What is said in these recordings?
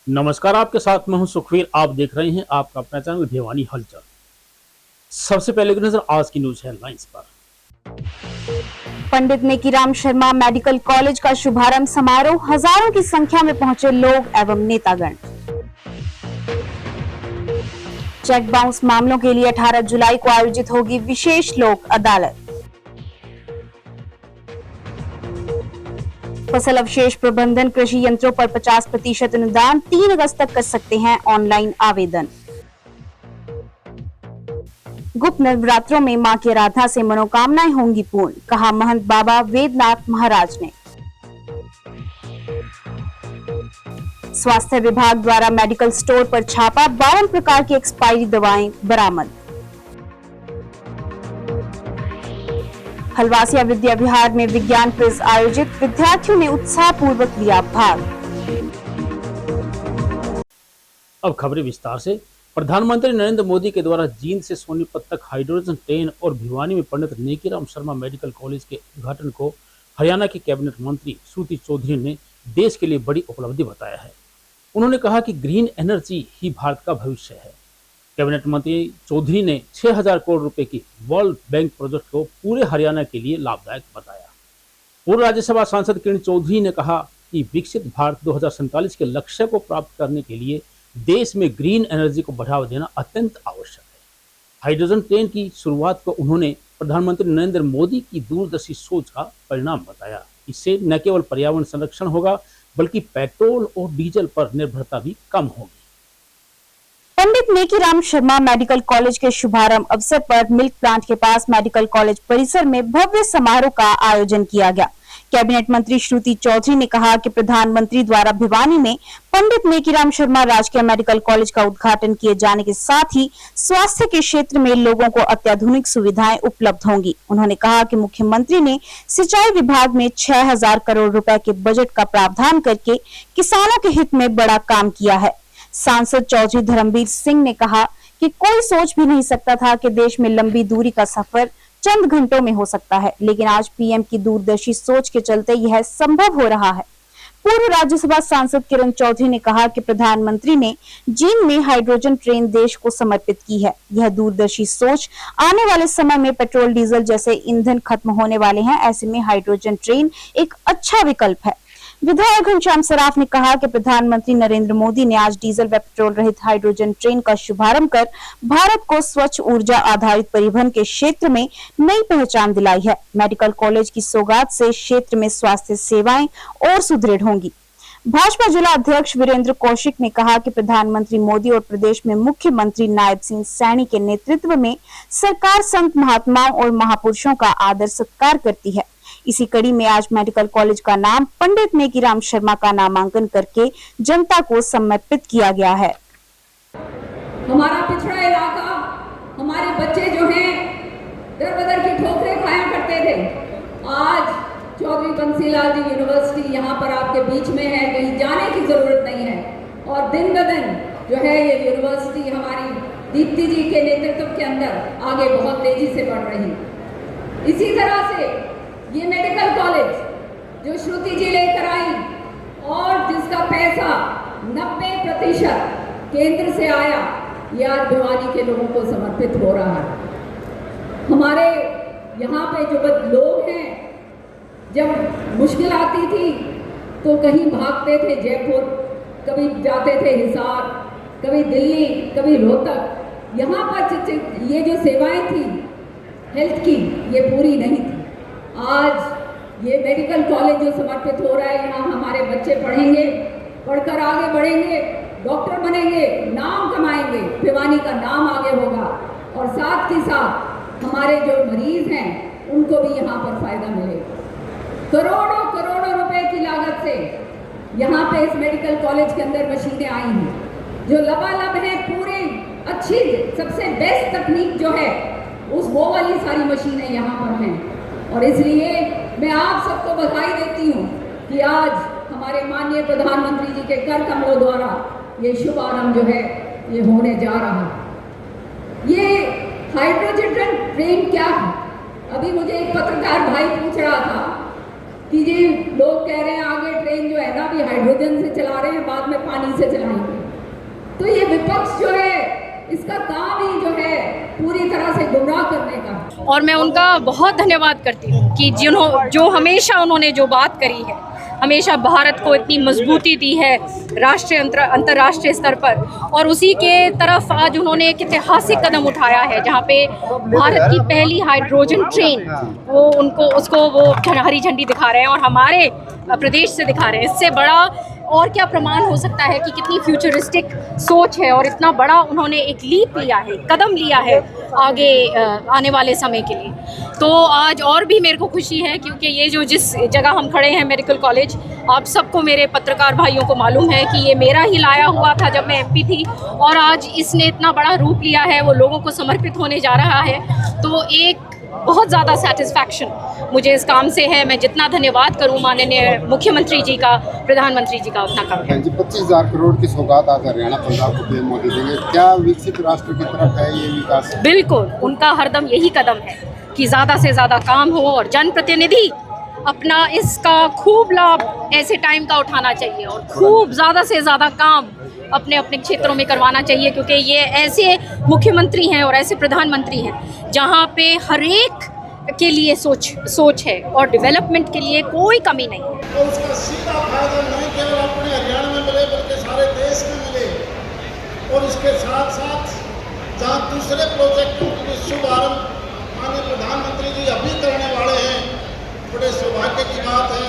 नमस्कार, आपके साथ मैं हूं सुखवीर। आप देख रहे हैं आपका अपना चैनल भिवानी हलचल। सबसे पहले की नजर आज की न्यूज हेडलाइंस पर। पंडित नेकीराम शर्मा मेडिकल कॉलेज का शुभारंभ समारोह, हजारों की संख्या में पहुंचे लोग एवं नेतागण। चेक बाउंस मामलों के लिए 18 जुलाई को आयोजित होगी विशेष लोक अदालत। फसल अवशेष प्रबंधन कृषि यंत्रों पर 50% अनुदान, 3 अगस्त तक कर सकते हैं ऑनलाइन आवेदन। गुप्त नवरात्रों में मां की आराधना से मनोकामनाएं होंगी पूर्ण, कहा महंत बाबा वेदनाथ महाराज ने। स्वास्थ्य विभाग द्वारा मेडिकल स्टोर पर छापा, 52 प्रकार की एक्सपायरी दवाएं बरामद। हलवासिया विद्या विहार में विज्ञान क्विज आयोजित, विद्यार्थियों ने उत्साहपूर्वक लिया भाग। अब खबरें विस्तार से। प्रधानमंत्री नरेंद्र मोदी के द्वारा जींद से सोनीपत तक हाइड्रोजन ट्रेन और भिवानी में पंडित नेकीराम शर्मा मेडिकल कॉलेज के उद्घाटन को हरियाणा के कैबिनेट मंत्री श्रुति चौधरी ने देश के लिए बड़ी उपलब्धि बताया है। उन्होंने कहा कि ग्रीन एनर्जी ही भारत का भविष्य है। कैबिनेट मंत्री चौधरी ने 6000 करोड़ रुपए की वर्ल्ड बैंक प्रोजेक्ट को पूरे हरियाणा के लिए लाभदायक बताया। पूर्व राज्यसभा सांसद किरण चौधरी ने कहा कि विकसित भारत 2047 के लक्ष्य को प्राप्त करने के लिए देश में ग्रीन एनर्जी को बढ़ावा देना अत्यंत आवश्यक है। हाइड्रोजन ट्रेन की शुरुआत को उन्होंने प्रधानमंत्री नरेंद्र मोदी की दूरदर्शी सोच का परिणाम बताया। इससे न केवल पर्यावरण संरक्षण होगा बल्कि पेट्रोल और डीजल पर निर्भरता भी कम होगी। पंडित नेकीराम शर्मा मेडिकल कॉलेज के शुभारंभ अवसर पर मिल्क प्लांट के पास मेडिकल कॉलेज परिसर में भव्य समारोह का आयोजन किया गया। कैबिनेट मंत्री श्रुति चौधरी ने कहा कि प्रधानमंत्री द्वारा भिवानी में पंडित नेकीराम शर्मा राजकीय मेडिकल कॉलेज का उद्घाटन किए जाने के साथ ही स्वास्थ्य के क्षेत्र में लोगों को अत्याधुनिक सुविधाएं उपलब्ध होंगी। उन्होंने कहा कि मुख्यमंत्री ने सिंचाई विभाग में 6000 करोड़ रुपए के बजट का प्रावधान करके किसानों के हित में बड़ा काम किया है। सांसद चौधरी धर्मवीर सिंह ने कहा कि कोई सोच भी नहीं सकता था कि देश में लंबी दूरी का सफर चंद घंटों में हो सकता है, लेकिन आज पीएम की दूरदर्शी सोच के चलते यह संभव हो रहा है। पूर्व राज्यसभा सांसद किरण चौधरी ने कहा कि प्रधानमंत्री ने जींद में हाइड्रोजन ट्रेन देश को समर्पित की है। यह दूरदर्शी सोच आने वाले समय में पेट्रोल डीजल जैसे ईंधन खत्म होने वाले हैं, ऐसे में हाइड्रोजन ट्रेन एक अच्छा विकल्प है। विधायक घनश्याम सराफ ने कहा कि प्रधानमंत्री नरेंद्र मोदी ने आज डीजल व पेट्रोल रहित हाइड्रोजन ट्रेन का शुभारंभ कर भारत को स्वच्छ ऊर्जा आधारित परिवहन के क्षेत्र में नई पहचान दिलाई है। मेडिकल कॉलेज की सौगात से क्षेत्र में स्वास्थ्य सेवाएं और सुदृढ़ होंगी। भाजपा जिला अध्यक्ष वीरेंद्र कौशिक ने कहा कि प्रधानमंत्री मोदी और प्रदेश में मुख्यमंत्री नायब सिंह सैनी के नेतृत्व में सरकार संत महात्माओं और महापुरुषों का आदर सत्कार करती है। इसी कड़ी में आज मेडिकल कॉलेज का नाम पंडित नेकीराम शर्मा का नामांकन करके जनता को समर्पित किया गया है। हमारा पिछड़ा इलाका, हमारे बच्चे जो हैं दर बदर की ठोकरें खाया करते थे। आज चौधरी बंसीलाल जी यूनिवर्सिटी यहाँ पर आपके बीच में है, कहीं जाने की जरूरत नहीं है। और दिन ब दिन जो है ये यूनिवर्सिटी हमारी दीप्ति जी के नेतृत्व के अंदर आगे बहुत तेजी से बढ़ रही। इसी तरह से ये मेडिकल कॉलेज जो श्रुति जी लेकर आई और जिसका पैसा 90% केंद्र से आया, ये आज भिवानी के लोगों को समर्पित हो रहा है। हमारे यहाँ पे जो लोग हैं, जब मुश्किल आती थी तो कहीं भागते थे जयपुर, कभी जाते थे हिसार, कभी दिल्ली, कभी रोहतक। यहाँ पर ये जो सेवाएं थी हेल्थ की, ये पूरी नहीं थी। आज ये मेडिकल कॉलेज जो समर्पित हो रहा है, यहाँ हमारे बच्चे पढ़ेंगे, पढ़कर आगे बढ़ेंगे, डॉक्टर बनेंगे, नाम कमाएंगे, भिवानी का नाम आगे होगा और साथ ही साथ हमारे जो मरीज हैं उनको भी यहाँ पर फायदा मिलेगा। करोड़ों करोड़ों रुपए की लागत से यहाँ पे इस मेडिकल कॉलेज के अंदर मशीनें आई हैं जो लबालब है, पूरी अच्छी सबसे बेस्ट तकनीक जो है वो वाली सारी मशीनें यहाँ पर हैं। और इसलिए मैं आप सबको बधाई देती हूँ कि आज हमारे माननीय प्रधानमंत्री जी के कर कमलों द्वारा ये शुभारंभ जो है ये होने जा रहा है। ये हाइड्रोजन ट्रेन क्या है? अभी मुझे एक पत्रकार भाई पूछ रहा था कि जी लोग कह रहे हैं आगे ट्रेन जो है ना अभी हाइड्रोजन से चला रहे हैं, बाद में पानी से चलाएंगे। तो ये विपक्ष जो है इसका काम ही जो है पूरी तरह से गुमराह करने का। और मैं उनका बहुत धन्यवाद करती हूँ कि जो हमेशा उन्होंने जो बात करी है, हमेशा भारत को इतनी मजबूती दी है राष्ट्रीय अंतर्राष्ट्रीय स्तर पर, और उसी के तरफ आज उन्होंने एक ऐतिहासिक कदम उठाया है जहाँ पे भारत की पहली हाइड्रोजन ट्रेन वो हरी झंडी दिखा रहे हैं और हमारे प्रदेश से दिखा रहे हैं। इससे बड़ा और क्या प्रमाण हो सकता है कि कितनी फ्यूचरिस्टिक सोच है और इतना बड़ा उन्होंने एक लीप लिया है, कदम लिया है आगे आने वाले समय के लिए। तो आज और भी मेरे को खुशी है क्योंकि ये जो जिस जगह हम खड़े हैं मेडिकल कॉलेज, आप सबको मेरे पत्रकार भाइयों को मालूम है कि ये मेरा ही लाया हुआ था जब मैं एमपी थी, और आज इसने इतना बड़ा रूप लिया है, वो लोगों को समर्पित होने जा रहा है। तो एक बहुत ज़्यादा सेटिस्फैक्शन मुझे इस काम से है। मैं जितना धन्यवाद करूं माननीय मुख्यमंत्री जी का, प्रधानमंत्री जी का, उतना कम है। 25,000 करोड़ की सौगात आज हरियाणा पंजाब को पीएम मोदी देंगे। क्या विकसित राष्ट्र की तरफ है ये विकास? बिल्कुल, उनका हरदम यही कदम है कि ज़्यादा से ज़्यादा काम हो और जनप्रतिनिधि अपना इसका खूब लाभ ऐसे टाइम का उठाना चाहिए और खूब ज़्यादा से ज़्यादा काम अपने अपने क्षेत्रों में करवाना चाहिए, क्योंकि ये ऐसे मुख्यमंत्री हैं और ऐसे प्रधानमंत्री हैं जहाँ पे हर एक के लिए सोच है और डेवलपमेंट के लिए कोई कमी नहीं है। तो उसका सीधा फायदा नहीं केवल अपने हरियाणा में मिले बल्कि सारे देश में मिले। और इसके साथ साथ जहाँ दूसरे प्रोजेक्टों की शुभारंभ माननीय प्रधानमंत्री जी अभी करने वाले हैं, बड़े सौभाग्य की बात है।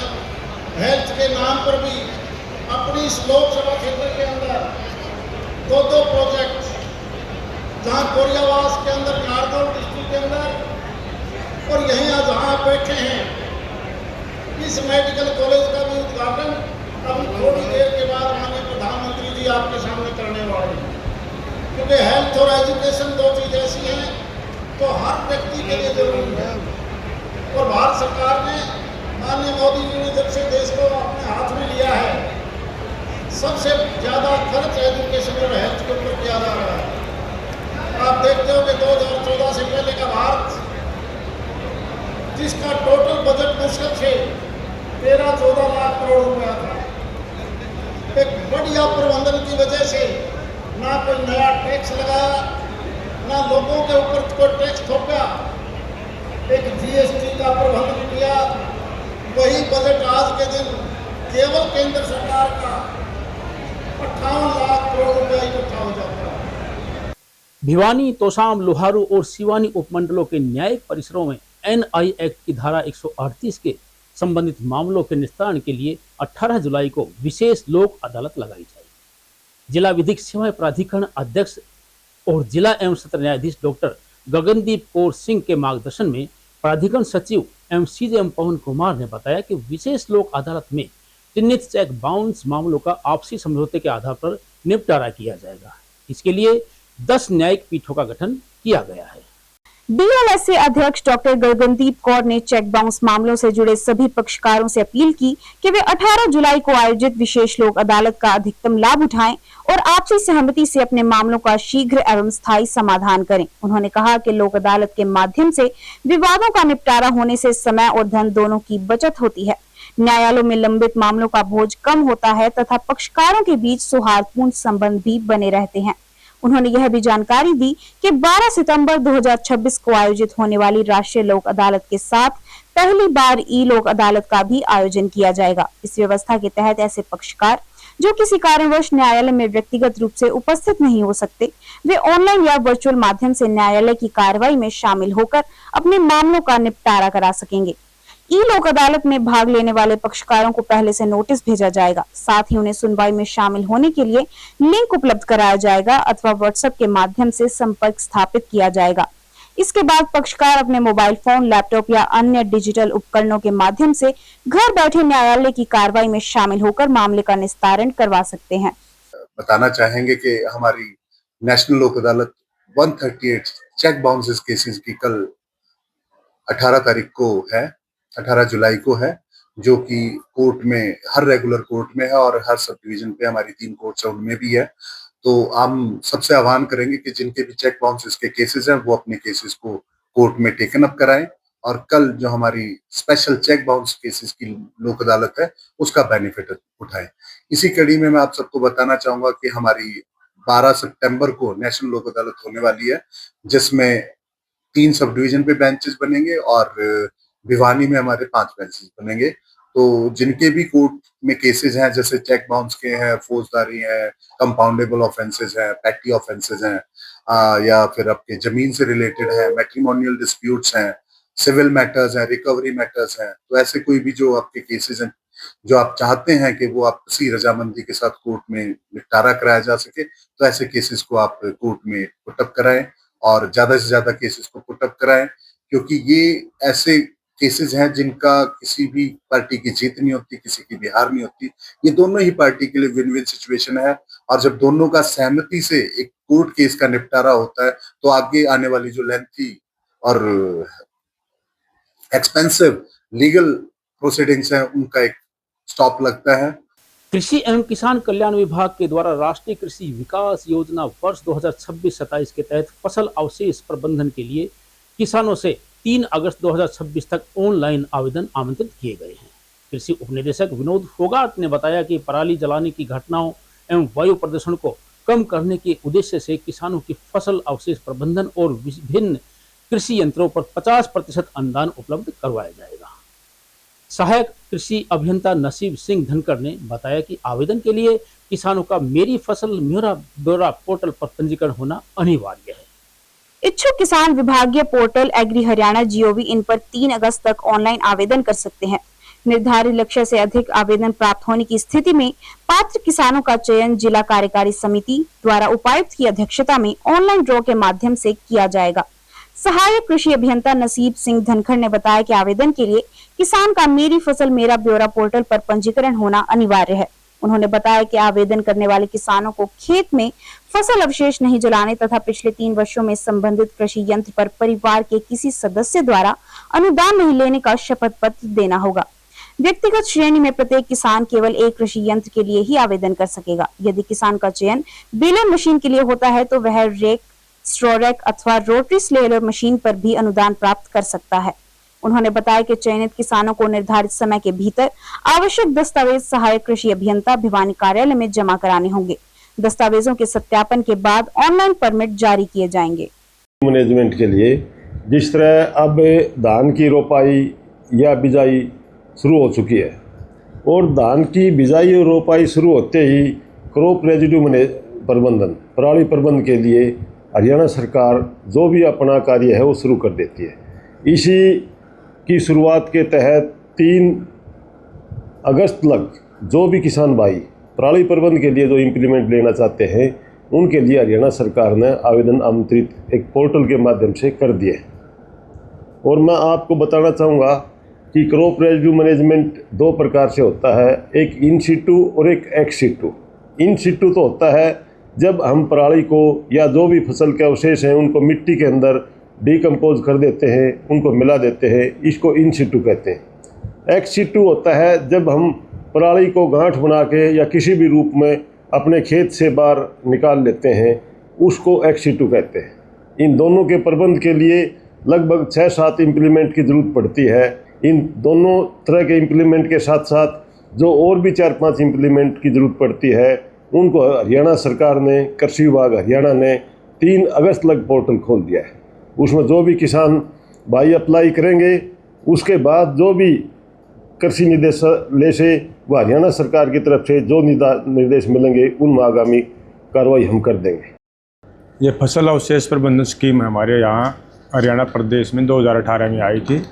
हेल्थ के नाम पर भी अपनी इस लोकसभा क्षेत्र के अंदर दो प्रोजेक्ट, जहाँ कोरियावास के अंदर, नारगौल डिस्ट्रिक्ट के अंदर, और यहीं आज जहाँ बैठे हैं इस मेडिकल कॉलेज का भी उद्घाटन अभी थोड़ी देर के बाद माननीय प्रधानमंत्री जी आपके सामने करने वाले हैं। क्योंकि हेल्थ और एजुकेशन दो चीज़ ऐसी हैं तो हर व्यक्ति के लिए जरूरी है। और भारत सरकार ने, माननीय मोदी जी ने जब से देश को अपने हाथ में लिया है, सबसे ज़्यादा खर्च एजुकेशन और हेल्थ के ऊपर किया जा रहा है। आप देखते हो कि 2014 से पहले का भारत, जिसका टोटल बजट मुश्किल से 13-14 लाख करोड़ रुपया था, एक बढ़िया प्रबंधन की वजह से ना कोई नया टैक्स लगाया, ना लोगों के ऊपर कोई टैक्स थोपा, एक जीएसटी का प्रबंधन किया। वही बजट आज के दिन केवल केंद्र सरकार का 58 लाख करोड़ रुपया इकट्ठा हो जाता है। भिवानी, तोशाम, लोहारू और सिवानी उपमंडलों के न्यायिक परिसरों में एनआई एक्ट की धारा 138 के संबंधित मामलों के निस्तारण के लिए 18 जुलाई को विशेष लोक अदालत लगाई जाएगी। जिला विधिक सेवाएं प्राधिकरण अध्यक्ष और जिला एवं सत्र न्यायाधीश डॉक्टर गगनदीप कौर सिंह के मार्गदर्शन में प्राधिकरण सचिव एवं सीजेएम पवन कुमार ने बताया कि विशेष लोक अदालत में चिन्हित चेक बाउंस मामलों का आपसी समझौते के आधार पर निपटारा किया जाएगा। इसके लिए 10 न्यायिक पीठों का गठन किया गया है। बीएलएसए अध्यक्ष डॉक्टर गगनदीप कौर ने चेक बाउंस मामलों से जुड़े सभी पक्षकारों से अपील की कि वे 18 जुलाई को आयोजित विशेष लोक अदालत का अधिकतम लाभ उठाएं और आपसी सहमति से अपने मामलों का शीघ्र एवं स्थायी समाधान करें। उन्होंने कहा कि लोक अदालत के माध्यम से विवादों का निपटारा होने से समय और धन दोनों की बचत होती है, न्यायालयों में लंबित मामलों का बोझ कम होता है तथा पक्षकारों के बीच सौहार्दपूर्ण संबंध भी बने रहते हैं। उन्होंने यह भी जानकारी दी कि 12 सितंबर 2026 को आयोजित होने वाली राष्ट्रीय लोक अदालत के साथ पहली बार ई लोक अदालत का भी आयोजन किया जाएगा। इस व्यवस्था के तहत ऐसे पक्षकार जो किसी कारणवश न्यायालय में व्यक्तिगत रूप से उपस्थित नहीं हो सकते, वे ऑनलाइन या वर्चुअल माध्यम से न्यायालय की कार्रवाई में शामिल होकर अपने मामलों का निपटारा करा सकेंगे। ई लोक अदालत में भाग लेने वाले पक्षकारों को पहले से नोटिस भेजा जाएगा, साथ ही उन्हें सुनवाई में शामिल होने के लिए लिंक उपलब्ध कराया जाएगा अथवा व्हाट्सएप के माध्यम से संपर्क स्थापित किया जाएगा। इसके बाद पक्षकार अपने मोबाइल फोन, लैपटॉप या अन्य डिजिटल उपकरणों के माध्यम से घर बैठे न्यायालय की कार्रवाई में शामिल होकर मामले का निस्तारण करवा सकते हैं। बताना चाहेंगे कि हमारी नेशनल लोक अदालत 138 चेक बाउंसेस केसेस की कल 18 तारीख को है, 18 जुलाई को है, जो कि कोर्ट में, हर रेगुलर कोर्ट में है और हर सब डिवीजन पे हमारी 3 कोर्ट्स है उनमें भी है। तो हम सबसे आह्वान करेंगे कि जिनके भी चेक बाउंसेस के केसेस हैं वो अपने केसेस को कोर्ट में टेकन अप कराएं और कल जो हमारी स्पेशल चेक बाउंस केसेस की लोक अदालत है उसका बेनिफिट उठाएं। इसी कड़ी में मैं आप सबको बताना चाहूंगा कि हमारी 12 सितंबर को नेशनल लोक अदालत होने वाली है, जिसमें 3 सब डिवीजन पे बेंचेस बनेंगे और भिवानी में हमारे 5 बेंचेस बनेंगे। तो जिनके भी कोर्ट में केसेस हैं, जैसे चेक बाउंस के हैं, फौजदारी है, कंपाउंडेबल ऑफेंसेस हैं, पैटी ऑफेंसेस हैं, या फिर आपके जमीन से रिलेटेड है, मैट्रिमोनियल डिस्प्यूट्स हैं, सिविल मैटर्स हैं, रिकवरी मैटर्स हैं, तो ऐसे कोई भी जो आपके केसेस हैं जो आप चाहते हैं कि वो आप किसी रजामंदी के साथ कोर्ट में निपटारा कराया जा सके, तो ऐसे केसेस को आप कोर्ट में पुटअप कराएं और ज्यादा से ज्यादा केसेस को पुटअप कराएं, क्योंकि ये ऐसे केसेस हैं जिनका किसी भी पार्टी की जीत नहीं होती, किसी की भी हार नहीं होती। ये दोनों ही पार्टी के लिए विन विन सिचुएशन है, और जब दोनों का सहमति से एक कोर्ट केस का निपटारा होता है तो आगे आने वाली जो लेंथी और एक्सपेंसिव लीगल प्रोसीडिंग्स हैं उनका एक स्टॉप लगता है। कृषि एवं किसान कल्याण विभाग के द्वारा राष्ट्रीय कृषि विकास योजना वर्ष 2026-27 के तहत फसल अवशेष प्रबंधन के लिए किसानों से 3 अगस्त 2026 तक ऑनलाइन आवेदन आमंत्रित किए गए हैं। कृषि उपनिदेशक विनोद फोगाट ने बताया कि पराली जलाने की घटनाओं एवं वायु प्रदूषण को कम करने के उद्देश्य से किसानों की फसल अवशेष प्रबंधन और विभिन्न कृषि यंत्रों पर 50% अनुदान उपलब्ध करवाया जाएगा। सहायक कृषि अभियंता नसीब सिंह धनखड़ ने बताया कि आवेदन के लिए किसानों का मेरी फसल मेरा ब्यौरा पोर्टल पर पंजीकरण होना अनिवार्य है। इच्छुक किसान विभागीय पोर्टल एग्री हरियाणा GOV इन पर 3 अगस्त तक ऑनलाइन आवेदन कर सकते हैं। निर्धारित लक्ष्य से अधिक आवेदन प्राप्त होने की स्थिति में पात्र किसानों का चयन जिला कार्यकारी समिति द्वारा उपायुक्त की अध्यक्षता में ऑनलाइन ड्रॉ के माध्यम से किया जाएगा। सहायक कृषि अभियंता नसीब सिंह धनखड़ ने बताया कि आवेदन के लिए किसान का मेरी फसल मेरा ब्यौरा पोर्टल पर पंजीकरण होना अनिवार्य है। उन्होंने बताया कि आवेदन करने वाले किसानों को खेत में फसल अवशेष नहीं जलाने तथा पिछले 3 वर्षों में संबंधित कृषि यंत्र पर परिवार के किसी सदस्य द्वारा अनुदान नहीं लेने का शपथ पत्र देना होगा। व्यक्तिगत श्रेणी में प्रत्येक किसान केवल एक कृषि यंत्र के लिए ही आवेदन कर सकेगा। यदि किसान का चयन बेलर मशीन के लिए होता है तो वह रेक, स्ट्रॉरेक अथवा रोटरी स्लेयर मशीन पर भी अनुदान प्राप्त कर सकता है। उन्होंने बताया कि चयनित किसानों को निर्धारित समय के भीतर आवश्यक दस्तावेज सहायक कृषि अभियंता भिवानी कार्यालय में जमा कराने होंगे। दस्तावेजों के सत्यापन के बाद ऑनलाइन परमिट जारी किए जाएंगे। मैनेजमेंट के लिए जिस तरह अब धान की रोपाई या बिजाई शुरू हो चुकी है और धान की बिजाई और रोपाई शुरू होते ही क्रॉप रेजिड्यू प्रबंधन, पराली प्रबंधन के लिए हरियाणा सरकार जो भी अपना कार्य है वो शुरू कर देती है। इसी की शुरुआत के तहत 3 अगस्त तक जो भी किसान भाई पराली प्रबंधन के लिए जो इम्प्लीमेंट लेना चाहते हैं उनके लिए हरियाणा सरकार ने आवेदन आमंत्रित एक पोर्टल के माध्यम से कर दिए। और मैं आपको बताना चाहूँगा कि क्रॉप रेजिड्यू मैनेजमेंट 2 प्रकार से होता है, एक इन सिटू और एक एक्स सिटू। इन सिटू तो होता है जब हम पराली को या जो भी फसल के अवशेष हैं उनको मिट्टी के अंदर डिकम्पोज कर देते हैं, उनको मिला देते हैं, इसको इन सिटू कहते हैं। एक्स सिटू होता है जब हम पराली को गांठ बना के या किसी भी रूप में अपने खेत से बाहर निकाल लेते हैं, उसको एक्स सिटू कहते हैं। इन दोनों के प्रबंध के लिए लगभग 6-7 इम्प्लीमेंट की ज़रूरत पड़ती है। इन दोनों तरह के इम्प्लीमेंट के साथ साथ जो और भी 4-5 इम्प्लीमेंट की ज़रूरत पड़ती है उनको हरियाणा सरकार ने, कृषि विभाग हरियाणा ने 3 अगस्त तक पोर्टल खोल दिया है। उसमें जो भी किसान भाई अप्लाई करेंगे उसके बाद जो भी कृषि निर्देशालय से व हरियाणा सरकार की तरफ से जो निर्देश मिलेंगे उनमें आगामी कार्रवाई हम कर देंगे। ये फसल अवशेष प्रबंधन स्कीम हमारे यहाँ हरियाणा प्रदेश में 2018 में आई थी।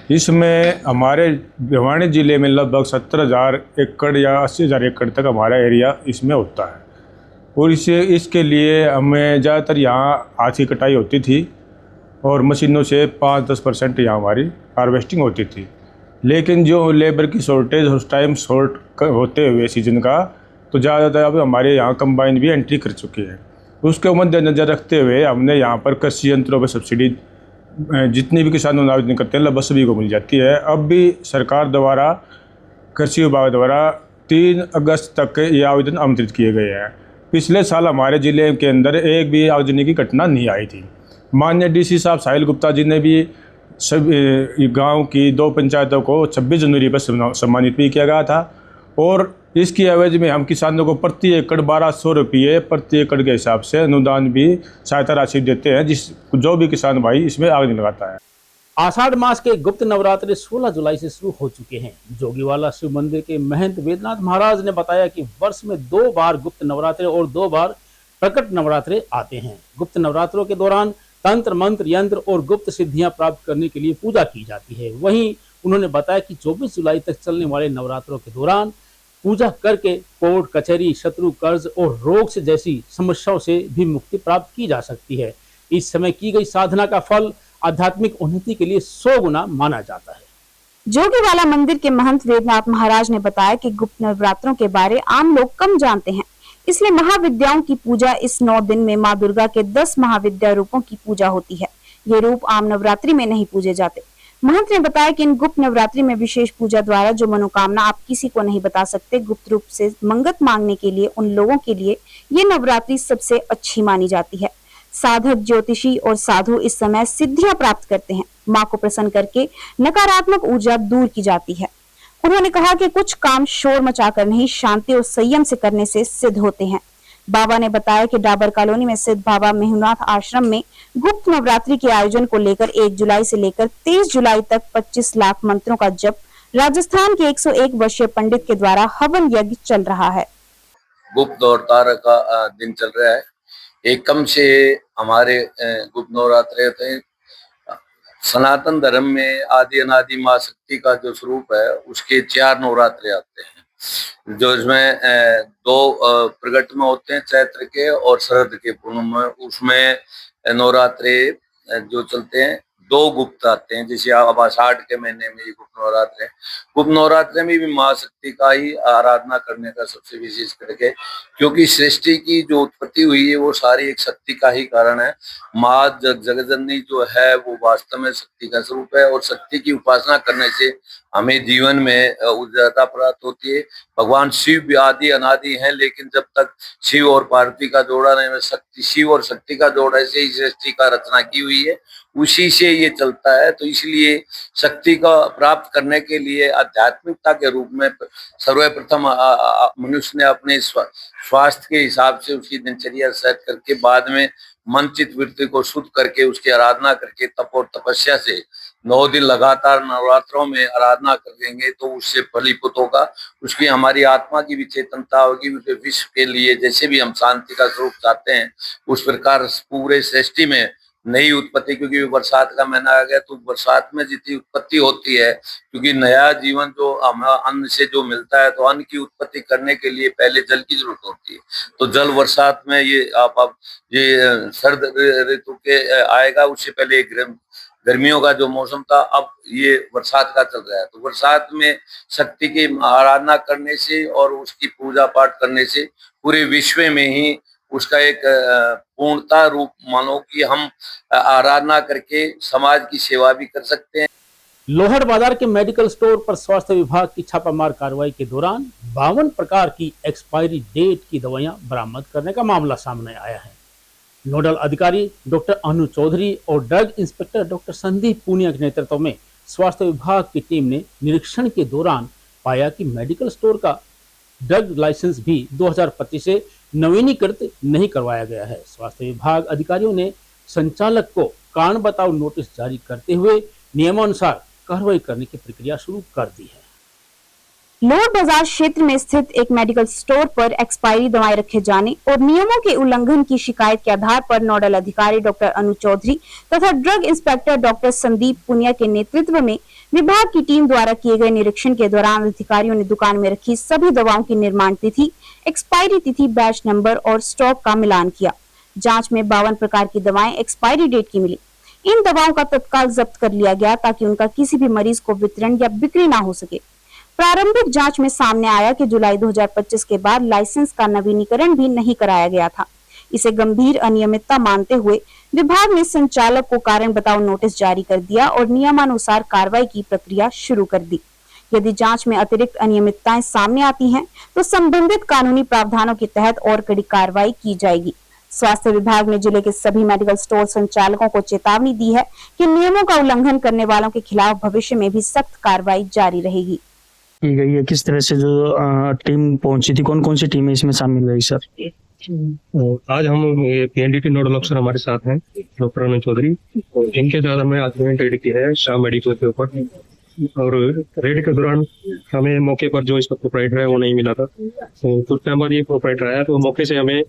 इसमें हमारे भिवानी ज़िले में लगभग 70,000 एकड़ या 80,000 एकड़ तक हमारा एरिया इसमें होता है। और इसके लिए हमें ज़्यादातर यहाँ हाथ की कटाई होती थी और मशीनों से 5-10% यहाँ हमारी हार्वेस्टिंग होती थी। लेकिन जो लेबर की शॉर्टेज उस टाइम शॉर्ट होते हुए सीजन का, तो ज़्यादातर अब हमारे यहाँ कंबाइन भी एंट्री कर चुकी है। उसके मद्देनज़र रखते हुए हमने यहाँ पर कृषि यंत्रों पर सब्सिडी जितनी भी किसान आवेदन करते हैं लगभग सभी को मिल जाती है। अब भी सरकार द्वारा, कृषि विभाग द्वारा 3 अगस्त तक ये आवेदन आमंत्रित किए गए हैं। पिछले साल हमारे ज़िले के अंदर एक भी आगजनी की घटना नहीं आई थी। माननीय DC साहब साहिल गुप्ता जी ने भी सभी गांव की 2 पंचायतों को 26 जनवरी पर सम्मानित भी किया गया था और इसकी एवज में हम किसानों को प्रति एकड़ 1200 रुपये प्रति एकड़ के हिसाब से अनुदान भी सहायता राशि देते हैं, जो भी किसान भाई इसमें आग नहीं लगाता है। आषाढ़ मास के गुप्त नवरात्रे 16 जुलाई से शुरू हो चुके हैं। जोगीवाला शिव मंदिर के महंत वेदनाथ महाराज ने बताया कि वर्ष में 2 बार गुप्त नवरात्रे और 2 बार प्रकट नवरात्रे आते हैं। गुप्त नवरात्रों के दौरान तंत्र मंत्र यंत्र और गुप्त सिद्धियां प्राप्त करने के लिए पूजा की जाती है। वहीं उन्होंने बताया कि 24 जुलाई तक चलने वाले नवरात्रों के दौरान पूजा करके कोर्ट कचहरी, शत्रु, कर्ज और रोग से जैसी समस्याओं से भी मुक्ति प्राप्त की जा सकती है। इस समय की गई साधना का फल आध्यात्मिक उन्नति के लिए 100 गुना माना जाता है। जोगीवाला मंदिर के महंत वेदनाथ महाराज ने बताया कि गुप्त नवरात्रों के बारे आम लोग कम जानते हैं, इसलिए महाविद्याओं की पूजा इस 9 दिन में माँ दुर्गा के 10 महाविद्या रूपों की पूजा होती है। ये रूप आम नवरात्रि में नहीं पूजे जाते। महंत ने बताया कि इन गुप्त नवरात्रि में विशेष पूजा द्वारा जो मनोकामना आप किसी को नहीं बता सकते, गुप्त रूप से मंगत मांगने के लिए उन लोगों के लिए ये नवरात्रि सबसे अच्छी मानी जाती है। साधक, ज्योतिषी और साधु इस समय सिद्धियां प्राप्त करते हैं। माँ को प्रसन्न करके नकारात्मक ऊर्जा दूर की जाती है। उन्होंने कहा कि कुछ काम शोर मचाकर नहीं, शांति और संयम से करने से सिद्ध होते हैं। बाबा ने बताया कि डाबर कॉलोनी में स्थित बाबा मेहुनाथ आश्रम में गुप्त नवरात्रि के आयोजन को लेकर 1 जुलाई से लेकर 23 जुलाई तक 25 लाख मंत्रों का जप राजस्थान के 101 वर्षीय पंडित के द्वारा हवन यज्ञ चल रहा है। गुप्त नवरात्र का दिन चल रहा है। एकम से हमारे गुप्त नवरात्र होते हैं। सनातन धर्म में आदि अनादि माँ शक्ति का जो स्वरूप है उसके 4 नवरात्रे आते हैं, जो इसमें 2 प्रगट में होते हैं, चैत्र के और शरद के पूर्णिमा में। उसमें नवरात्रे जो चलते हैं 2 गुप्त आते हैं, जैसे अब आषाढ़ के महीने में गुप्त नवरात्र है। गुप्त नवरात्र में भी माँ शक्ति का ही आराधना करने का सबसे विशेष करके, क्योंकि सृष्टि की जो उत्पत्ति हुई है वो सारी एक शक्ति का ही कारण है। माँ जगजननी जो है वो वास्तव में शक्ति का स्वरूप है और शक्ति की उपासना करने से हमें जीवन में उज्ज्वलता प्राप्त होती है। भगवान शिव भी आदि अनादि हैं, लेकिन जब तक शिव और पार्वती का जोड़ा नहीं, शक्ति शिव और शक्ति का जोड़ा से ही सृष्टि का रचना की हुई है, उसी से ये चलता है। तो इसलिए शक्ति का प्राप्त करने के लिए आध्यात्मिकता के रूप में सर्वप्रथम मनुष्य ने अपने स्वास्थ्य के हिसाब से उसकी दिनचर्या सेट करके बाद में मन चित्त वृत्ति को शुद्ध करके उसकी आराधना करके तप और तपस्या से 9 दिन लगातार नवरात्रों में आराधना करेंगे तो उससे फलीभूत होगा। उसकी हमारी आत्मा की भी चेतनता होगी। विश्व के लिए जैसे भी हम शांति का स्वरूप चाहते हैं उस प्रकार पूरे सृष्टि में नई उत्पत्ति, क्योंकि बरसात का महीना आ गया तो बरसात में जितनी उत्पत्ति होती है, क्योंकि नया जीवन जो अन्न से जो मिलता है, तो अन्न की उत्पत्ति करने के लिए पहले जल की जरूरत होती है। तो जल बरसात में ये आप ये शरद ऋतु के आएगा, उससे पहले गर्मियों का जो मौसम था अब ये बरसात का चल रहा है। तो बरसात में शक्ति की आराधना करने से और उसकी पूजा पाठ करने से पूरे विश्व में ही उसका एक पूर्णता रूप मानो कि हम आराधना करके समाज की सेवा भी कर सकते हैं। लोहड़ बाजार के मेडिकल स्टोर पर स्वास्थ्य विभाग की छापामार कार्रवाई के दौरान 52 प्रकार की एक्सपायरी डेट की दवाइयां बरामद करने का मामला सामने आया है। नोडल अधिकारी डॉक्टर अनु चौधरी और drug inspector doctor Sandeep Poonia के नेतृत्व में स्वास्थ्य विभाग की टीम ने निरीक्षण के दौरान पाया कि मेडिकल स्टोर का ड्रग लाइसेंस भी 2025 से नवीनीकृत नहीं करवाया गया है। स्वास्थ्य विभाग अधिकारियों ने संचालक को कारण बताओ नोटिस जारी करते हुए नियमानुसार कार्रवाई करने की प्रक्रिया शुरू कर दी है। लोहड़ बाजार क्षेत्र में स्थित एक मेडिकल स्टोर पर एक्सपायरी दवाएं रखे जाने और नियमों के उल्लंघन की शिकायत के आधार पर नोडल अधिकारी डॉक्टर अनु चौधरी तथा drug inspector doctor Sandeep Punia के नेतृत्व में विभाग की टीम द्वारा किए गए निरीक्षण के दौरान अधिकारियों ने दुकान में रखी सभी दवाओं की निर्माण तिथि, एक्सपायरी तिथि, बैच नंबर और स्टॉक का मिलान किया। जांच में 52 प्रकार की दवाएं एक्सपायरी डेट की मिली। इन दवाओं का तत्काल जब्त कर लिया गया ताकि उनका किसी भी मरीज को वितरण या बिक्री ना हो सके। प्रारंभिक जांच में सामने आया कि जुलाई 2025 के बाद लाइसेंस का नवीनीकरण भी नहीं कराया गया था। इसे गंभीर अनियमितता मानते हुए विभाग ने संचालक को कारण बताओ नोटिस जारी कर दिया और नियमानुसार कार्रवाई की प्रक्रिया शुरू कर दी। यदि जांच में अतिरिक्त अनियमितताएं सामने आती हैं, तो संबंधित कानूनी प्रावधानों के तहत और कड़ी कार्रवाई की जाएगी। स्वास्थ्य विभाग ने जिले के सभी मेडिकल स्टोर संचालकों को चेतावनी दी है कि नियमों का उल्लंघन करने वालों के खिलाफ भविष्य में भी सख्त कार्रवाई जारी रहेगी। की गई है, किस तरह से जो टीम पहुंची थी, कौन कौन सी टीमें इसमें शामिल रही सर? आज हम पीएनडीटी नोडल अफसर हमारे साथ हैं डॉक्टर अनिल चौधरी, इनके द्वारा हमें आज रेड की है शाह मेडिकल के ऊपर। और रेड के दौरान हमें मौके पर जो इसका प्रोपराइटर है वो नहीं मिला था, तो कुछ टाइम बाद ये प्रोपराइटर आया तो मौके से हमें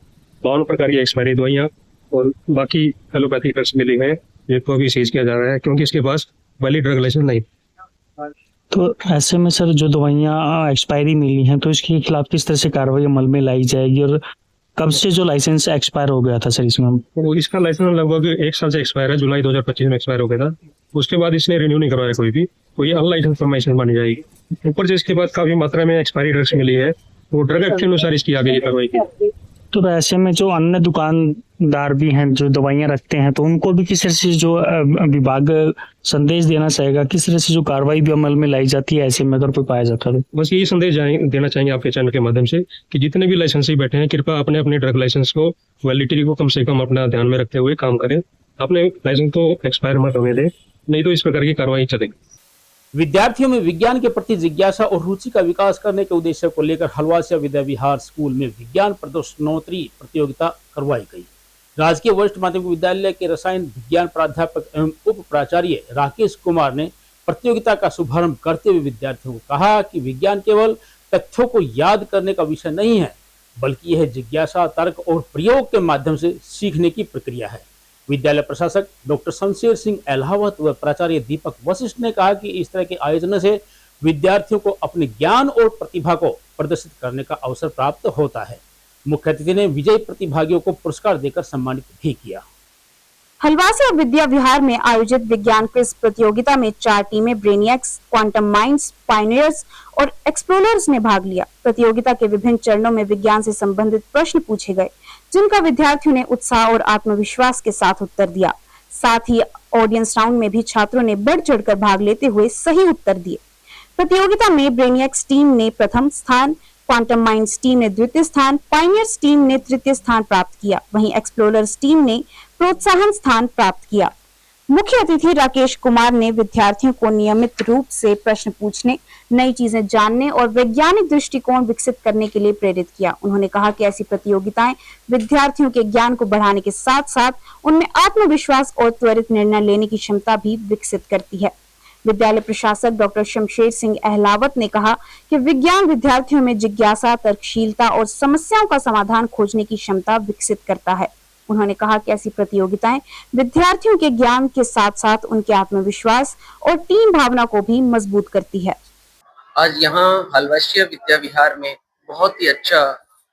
52 प्रकार की एक्सपायरी दवाइयाँ और बाकी एलोपैथिक ड्रग्स मिले गए, जिनको अभी सीज किया जा रहा है क्योंकि इसके पास वैलिड ड्रग लाइसेंस नहीं। तो ऐसे में सर जो दवाइयाँ एक्सपायरी मिली हैं तो इसके खिलाफ किस तरह से कार्रवाई अमल में लाई जाएगी, और कब से जो लाइसेंस एक्सपायर हो गया था सर इसमें? तो इसका लाइसेंस लगभग 1 साल से एक्सपायर है, जुलाई 2025 में एक्सपायर हो गया था। उसके बाद इसने रिन्यू नहीं करवाया कोई भी, तो ये अनलाइसेंस लाइसेंस मानी जाएगी। ऊपर से इसके बाद काफी मात्रा में एक्सपायरी ड्रग्स मिली है, तो ड्रग एक्ट के अनुसार इसकी आगे कार्रवाई की। तो ऐसे में जो अन्य दुकानदार भी हैं जो दवाइयाँ रखते हैं, तो उनको भी किस तरह से जो विभाग संदेश देना चाहेगा, किस तरह से जो कार्रवाई भी अमल में लाई जाती है ऐसे में अगर कोई पाया जाता है? बस यही संदेश देना चाहेंगे आपके चैनल के माध्यम से कि जितने भी लाइसेंसी बैठे हैं कृपया अपने अपने ड्रग लाइसेंस को वैलिडिटी को कम से कम अपना ध्यान में रखते हुए काम करें। अपने लाइसेंस को एक्सपायर मत होने दें, नहीं तो इस प्रकार की कार्रवाई चलेगी। विद्यार्थियों में विज्ञान के प्रति जिज्ञासा और रुचि का विकास करने के उद्देश्य को लेकर हलवासिया विद्या विहार स्कूल में विज्ञान प्रदर्शनोत्तरी प्रतियोगिता करवाई गई। राजकीय वरिष्ठ माध्यमिक विद्यालय के रसायन विज्ञान प्राध्यापक एवं उप प्राचार्य राकेश कुमार ने प्रतियोगिता का शुभारंभ करते हुए विद्यार्थियों को कहा कि विज्ञान केवल तथ्यों को याद करने का विषय नहीं है, बल्कि यह जिज्ञासा, तर्क और प्रयोग के माध्यम से सीखने की प्रक्रिया है। विद्यालय प्रशासक डॉक्टर शमशेर सिंह अहलावत व प्राचार्य दीपक वशिष्ठ ने कहा कि इस तरह के आयोजन से विद्यार्थियों को अपने ज्ञान और प्रतिभा को प्रदर्शित करने का अवसर प्राप्त होता है। मुख्य अतिथि ने विजयी प्रतिभागियों को पुरस्कार देकर सम्मानित भी किया। हलवासिया विद्या विहार में आयोजित विज्ञान क्विज प्रतियोगिता में 4 टीमें ब्रेनियक्स, क्वांटम माइंड्स, पायनियर्स और एक्सप्लोरर्स ने भाग लिया। प्रतियोगिता के विभिन्न चरणों में विज्ञान से संबंधित प्रश्न पूछे गए, जिनका विद्यार्थियों ने उत्साह और आत्मविश्वास के साथ उत्तर दिया। साथ ही ऑडियंस राउंड में भी छात्रों ने बढ़ चढ़कर भाग लेते हुए सही उत्तर दिए। प्रतियोगिता में ब्रेनियक्स टीम ने प्रथम स्थान, क्वांटम माइंड्स टीम ने द्वितीय स्थान, पायनियर्स टीम ने तृतीय स्थान प्राप्त किया। वहीं एक्सप्लोरर्स टीम ने प्रोत्साहन स्थान प्राप्त किया। मुख्य अतिथि राकेश कुमार ने विद्यार्थियों को नियमित रूप से प्रश्न पूछने, नई चीजें जानने और वैज्ञानिक दृष्टिकोण विकसित करने के लिए प्रेरित किया। उन्होंने कहा कि ऐसी प्रतियोगिताएं विद्यार्थियों के ज्ञान को बढ़ाने के साथ साथ उनमें आत्मविश्वास और त्वरित निर्णय लेने की क्षमता भी विकसित करती है। विद्यालय प्रशासक डॉक्टर शमशेर सिंह अहलावत ने कहा कि विज्ञान विद्यार्थियों में जिज्ञासा, तर्कशीलता और समस्याओं का समाधान खोजने की क्षमता विकसित करता है। उन्होंने कहा कि ऐसी प्रतियोगिताएं विद्यार्थियों के ज्ञान के साथ साथ उनके आत्मविश्वास और टीम भावना को भी मजबूत करती है। आज यहाँ हलवासिया विद्या विहार में बहुत ही अच्छा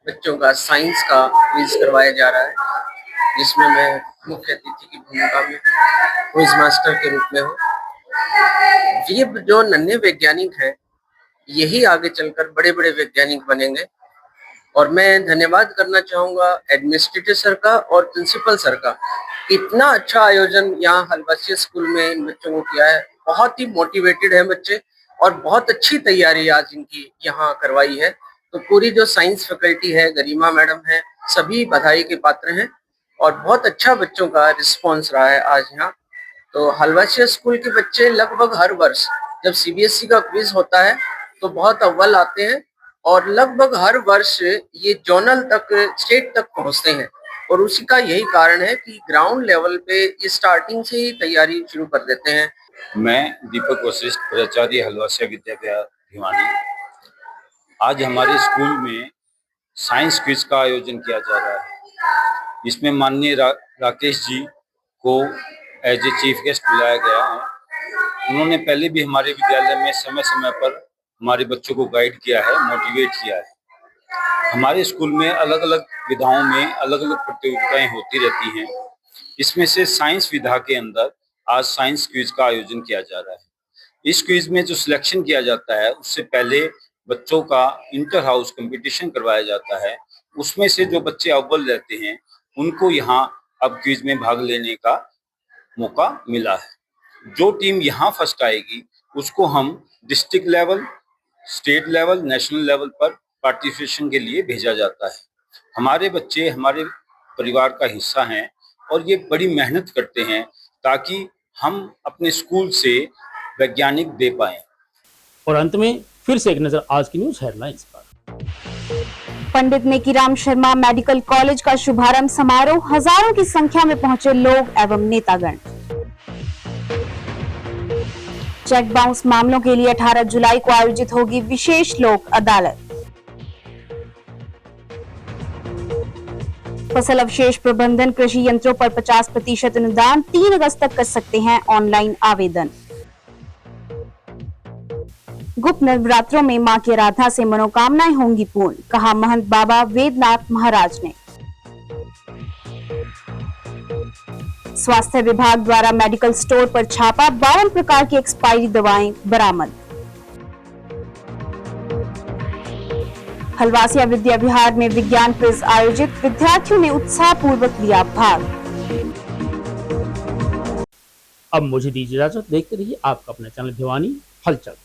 बच्चों का साइंस का क्विज करवाया जा रहा है, जिसमें मैं मुख्य अतिथि की भूमिका में क्विज मास्टर के रूप में हूँ। ये जो नन्हे वैज्ञानिक हैं, यही आगे चलकर बड़े बड़े वैज्ञानिक बनेंगे। और मैं धन्यवाद करना चाहूँगा एडमिनिस्ट्रेटर सर का और प्रिंसिपल सर का। इतना अच्छा आयोजन यहाँ हलवासिया स्कूल में इन बच्चों को किया है। बहुत ही मोटिवेटेड है बच्चे और बहुत अच्छी तैयारी आज इनकी यहाँ करवाई है। तो पूरी जो साइंस फैकल्टी है, गरिमा मैडम है, सभी बधाई के पात्र हैं और बहुत अच्छा बच्चों का रिस्पॉन्स रहा है आज यहाँ। तो हलवासिया स्कूल के बच्चे लगभग हर वर्ष जब सीबीएसई का क्विज होता है तो बहुत अव्वल आते हैं और लगभग हर वर्ष ये जोनल तक, स्टेट तक पहुंचते हैं। और उसी का यही कारण है कि ग्राउंड लेवल पे ये स्टार्टिंग से ही तैयारी शुरू कर देते हैं। मैं दीपक वशिष्ठ, प्राचार्य हलवासिया विद्या विहार भिवानी। आज हमारे स्कूल में साइंस क्विज का आयोजन किया जा रहा है। इसमें माननीय राकेश जी को एज ए चीफ गेस्ट बुलाया गया है। उन्होंने पहले भी हमारे विद्यालय में समय समय पर हमारे बच्चों को गाइड किया है, मोटिवेट किया है। हमारे स्कूल में अलग अलग विधाओं में अलग अलग प्रतियोगिताएं होती रहती हैं। इसमें से साइंस विधा के अंदर आज साइंस क्विज का आयोजन किया जा रहा है। इस क्विज में जो सिलेक्शन किया जाता है, उससे पहले बच्चों का इंटर हाउस कंपटीशन करवाया जाता है। उसमें से जो बच्चे अव्वल रहते हैं उनको यहाँ अब क्विज में भाग लेने का मौका मिला है। जो टीम यहाँ फर्स्ट आएगी उसको हम district level, state level, national level पर पार्टिसिपेशन के लिए भेजा जाता है। हमारे बच्चे हमारे परिवार का हिस्सा हैं और ये बड़ी मेहनत करते हैं ताकि हम अपने स्कूल से वैज्ञानिक दे पाएं। और अंत में फिर से एक नजर आज की न्यूज हेडलाइंस पर। पंडित नेकीराम शर्मा मेडिकल कॉलेज का शुभारंभ समारोह, हजारों की संख्या में पहुंचे लोग एवं नेतागण। चेक बाउंस मामलों के लिए 18 जुलाई को आयोजित होगी विशेष लोक अदालत। फसल अवशेष प्रबंधन कृषि यंत्रों पर 50% अनुदान, 3 अगस्त तक कर सकते हैं ऑनलाइन आवेदन। गुप्त नवरात्रों में मां की आराधना से मनोकामनाएं होंगी पूर्ण, कहा महंत बाबा वेदनाथ महाराज ने। स्वास्थ्य विभाग द्वारा मेडिकल स्टोर पर छापा, 52 प्रकार की एक्सपायरी दवाएं बरामद। हलवासिया विद्या विहार में विज्ञान क्विज आयोजित, विद्यार्थियों ने उत्साहपूर्वक लिया भाग। अब मुझे दीजिए इजाजत, देखते रहिए आपका अपना चैनल भिवानी हलचल।